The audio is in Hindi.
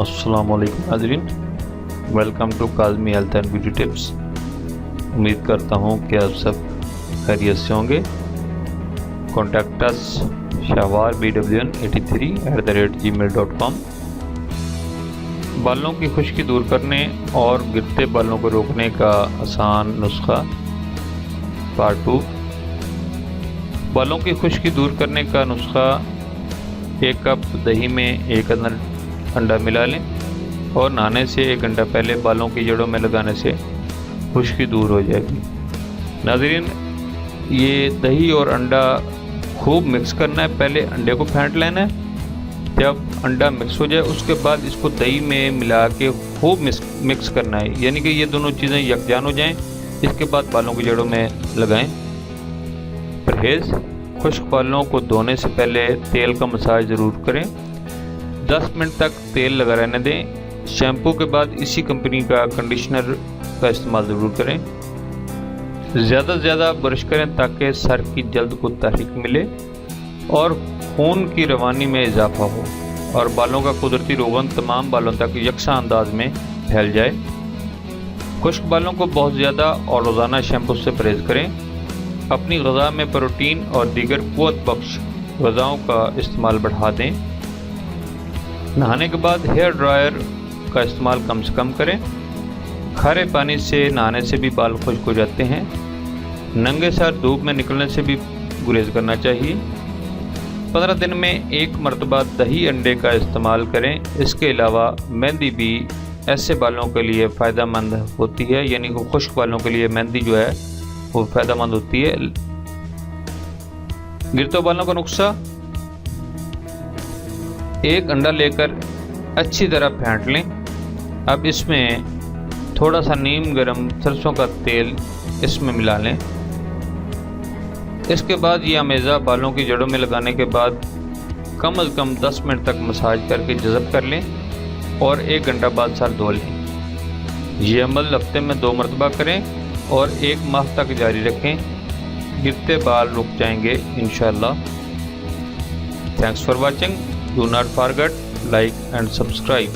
अस्सलामुअलैकुम नाज़रीन, welcome to Kazmi health and beauty tips. उम्मीद करता हूँ कि आप सब खैरियत से होंगे। Contact us shahwar bwn83@gmail.com। बालों की खुश्की दूर करने और गिरते बालों को रोकने का आसान नुस्खा पार्ट 2। बालों की खुश्की दूर करने का नुस्खा: 1 कप दही में 1 अंडा मिला लें और नहाने से 1 घंटा पहले बालों की जड़ों में लगाने से खुश्की दूर हो जाएगी। नाज़रीन, ये दही और अंडा खूब मिक्स करना है। पहले अंडे को फेंट लेना है। जब अंडा मिक्स हो जाए उसके बाद इसको दही में मिला के खूब मिक्स करना है, यानी कि ये दोनों चीज़ें यकजान हो जाएं। इसके बाद बालों की जड़ों में लगाएं। परहेज़: खुश्क बालों को धोने से पहले तेल का मसाज ज़रूर करें। 10 मिनट तक तेल लगा रहने दें। शैम्पू के बाद इसी कंपनी का कंडीशनर का इस्तेमाल ज़रूर करें। ज़्यादा से ज़्यादा ब्रश करें ताकि सर की जल्द को तहरीक मिले और खून की रवानी में इजाफा हो और बालों का कुदरती रोगन तमाम बालों तक यकसा अंदाज में फैल जाए। खुश्क बालों को बहुत ज़्यादा और रोज़ाना शैम्पू से परहेज़ करें। अपनी ग़िज़ा में प्रोटीन और दीगर क़ुव्वत बख्श ग़िज़ाओं का इस्तेमाल बढ़ा दें। नहाने के बाद हेयर ड्रायर का इस्तेमाल कम से कम करें। खारे पानी से नहाने से भी बाल खुश्क हो जाते हैं। नंगे सर धूप में निकलने से भी गुरेज करना चाहिए। 15 दिन में 1 मरतबा दही अंडे का इस्तेमाल करें। इसके अलावा मेहंदी भी ऐसे बालों के लिए फ़ायदेमंद होती है, यानी कि खुश्क बालों के लिए मेहंदी जो है वो फ़ायदेमंद होती है। गिरते बालों का नुस्खा: 1 अंडा लेकर अच्छी तरह फेंट लें। अब इसमें थोड़ा सा नीम गर्म सरसों का तेल इसमें मिला लें। इसके बाद ये अमेज़ा बालों की जड़ों में लगाने के बाद कम से कम 10 मिनट तक मसाज करके जज़ब कर लें और 1 घंटा बाद सर धो लें। ये अमल हफ्ते में 2 मरतबा करें और 1 माह तक जारी रखें। गिरते बाल रुक जाएंगे इंशाअल्लाह। Thanks for watching. Do not forget like and subscribe.